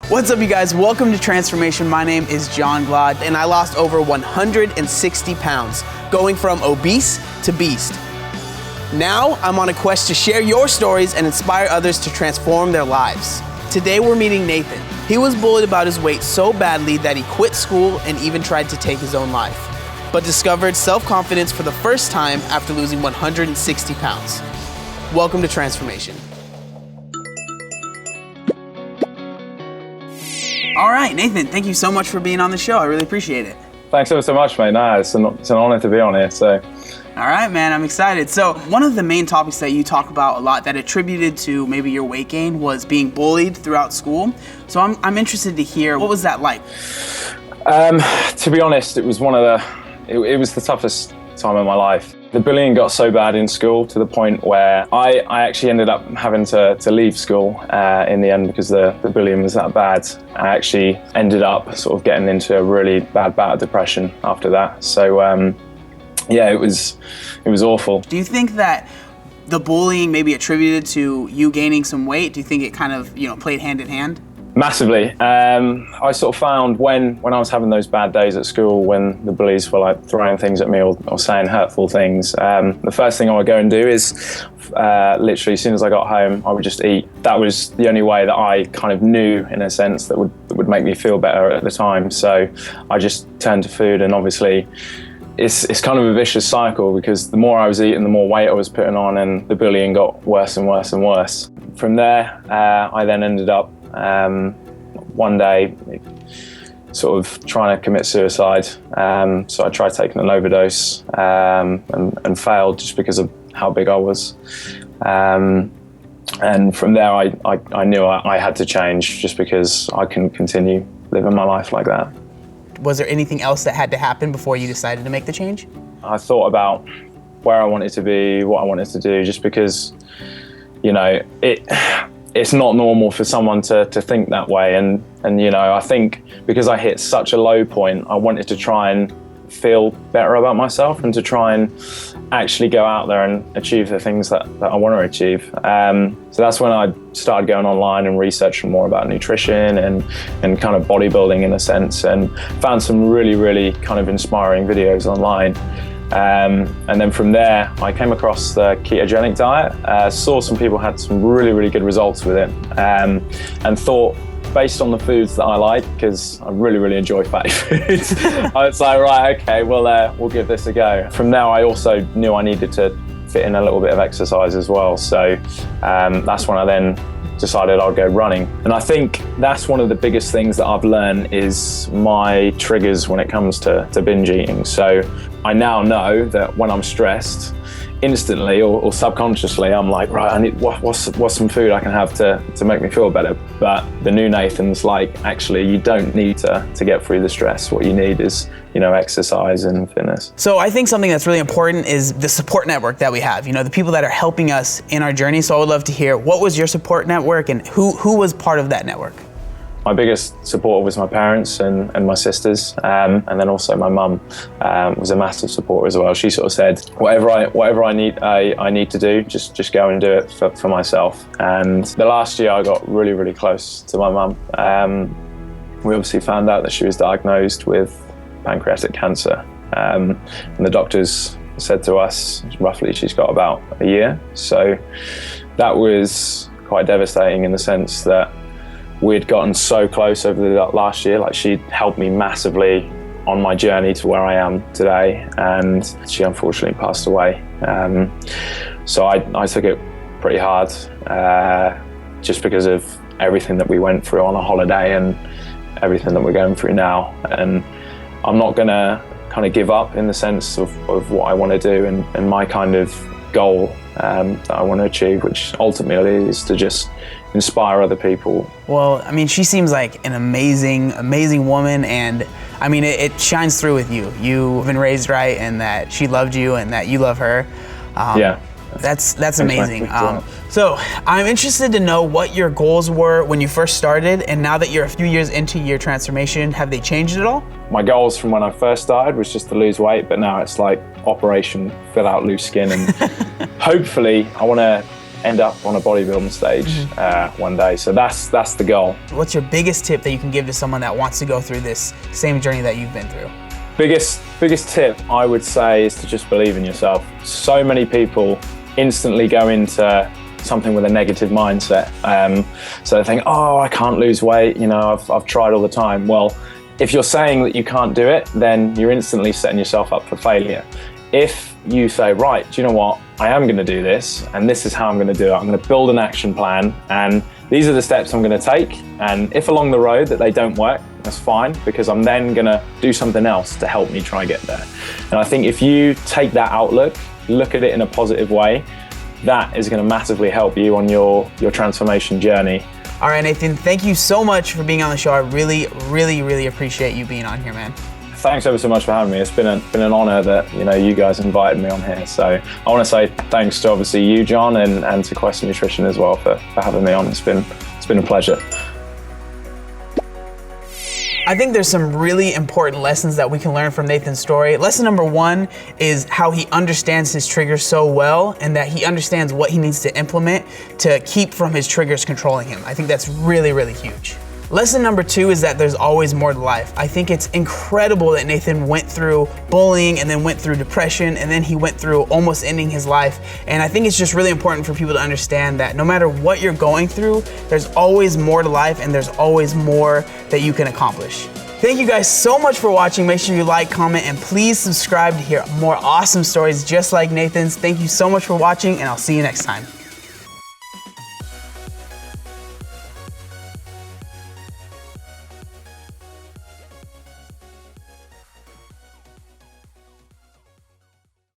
What's up, you guys? Welcome to Transformation. My name is Glaude, and I lost over 160 pounds, going from obese to beast. Now, I'm on a quest to share your stories and inspire others to transform their lives. Today, we're meeting Nathan. He was bullied about his weight so badly that he quit school and even tried to take his own life, but discovered self-confidence for the first time after losing 160 pounds. Welcome to Transformation. All right, Nathan, thank you so much for being on the show. I really appreciate it. Thanks ever so much, mate. No, it's an honor to be on here. So, all right, man, I'm excited. So one of the main topics that you talk about a lot that attributed to maybe your weight gain was being bullied throughout school. So I'm interested to hear, what was that like? To be honest, it was it was the toughest time of my life. The bullying got so bad in school to the point where I actually ended up having to leave school in the end because the bullying was that bad. I actually ended up sort of getting into a really bad bout of depression after that. So yeah, it was awful. Do you think that the bullying maybe attributed to you gaining some weight? Do you think it kind of, played hand in hand? Massively. I sort of found when I was having those bad days at school, when the bullies were like throwing things at me or saying hurtful things, the first thing I would go and do is literally as soon as I got home, I would just eat. That was the only way that I kind of knew, in a sense, that would make me feel better at the time. So I just turned to food, and obviously it's kind of a vicious cycle because the more I was eating, the more weight I was putting on, and the bullying got worse and worse and worse. From there, I then ended up one day sort of trying to commit suicide. So I tried taking an overdose and failed just because of how big I was. And from there, I knew I had to change just because I couldn't continue living my life like that. Was there anything else that had to happen before you decided to make the change? I thought about where I wanted to be, what I wanted to do, just because, it's not normal for someone to think that way. And I think because I hit such a low point, I wanted to try and feel better about myself and to try and actually go out there and achieve the things that I want to achieve. So that's when I started going online and researching more about nutrition and kind of bodybuilding in a sense, and found some really, really kind of inspiring videos online. And then from there, I came across the ketogenic diet, saw some people had some really, really good results with it, and thought, based on the foods that I like, because I really, really enjoy fatty foods, I was like, right, okay, we'll give this a go. From there, I also knew I needed to fit in a little bit of exercise as well. So that's when I then decided I'd go running. And I think that's one of the biggest things that I've learned is my triggers when it comes to binge eating. So I now know that when I'm stressed, instantly or subconsciously, I'm like, right, I need what's some food I can have to make me feel better. But the new Nathan's like, actually, you don't need to get through the stress. What you need is, exercise and fitness. So I think something that's really important is the support network that we have, the people that are helping us in our journey. So I would love to hear, what was your support network and who was part of that network? My biggest support was my parents and my sisters, and then also my mum was a massive support as well. She sort of said, whatever I need to do, just go and do it for myself. And the last year I got really, really close to my mum. We obviously found out that she was diagnosed with pancreatic cancer, and the doctors said to us, roughly, she's got about a year. So that was quite devastating in the sense that we'd gotten so close over the last year. Like, she'd helped me massively on my journey to where I am today, and she unfortunately passed away. So I took it pretty hard, just because of everything that we went through on a holiday and everything that we're going through now. And I'm not gonna kind of give up in the sense of what I want to do and my kind of goal that I want to achieve, which ultimately is to just inspire other people. Well, I mean, she seems like an amazing woman, and I mean, it shines through with you. You've been raised right, and that she loved you and that you love her. Yeah. That's amazing. So I'm interested to know what your goals were when you first started, and now that you're a few years into your transformation, have they changed at all? My goals from when I first started was just to lose weight, but now it's like operation fill out loose skin, and hopefully I want to end up on a bodybuilding stage one day. So that's the goal. What's your biggest tip that you can give to someone that wants to go through this same journey that you've been through? Biggest tip I would say is to just believe in yourself. So many people instantly go into something with a negative mindset. So they think, oh, I can't lose weight. You know, I've tried all the time. Well, if you're saying that you can't do it, then you're instantly setting yourself up for failure. If you say, right, do you know what? I am going to do this, and this is how I'm going to do it. I'm going to build an action plan, and these are the steps I'm going to take. And if along the road that they don't work, that's fine, because I'm then going to do something else to help me try and get there. And I think if you take that outlook, look at it in a positive way, that is going to massively help you on your transformation journey. All right, Nathan, thank you so much for being on the show. I really appreciate you being on here, man. Thanks ever so much for having me. It's been an honor that you guys invited me on here. So I want to say thanks to obviously you, John, and to Quest Nutrition as well for having me on. It's been a pleasure. I think there's some really important lessons that we can learn from Nathan's story. Lesson number 1 is how he understands his triggers so well, and that he understands what he needs to implement to keep from his triggers controlling him. I think that's really huge. Lesson number 2 is that there's always more to life. I think it's incredible that Nathan went through bullying and then went through depression and then he went through almost ending his life. And I think it's just really important for people to understand that no matter what you're going through, there's always more to life and there's always more that you can accomplish. Thank you guys so much for watching. Make sure you like, comment, and please subscribe to hear more awesome stories just like Nathan's. Thank you so much for watching, and I'll see you next time.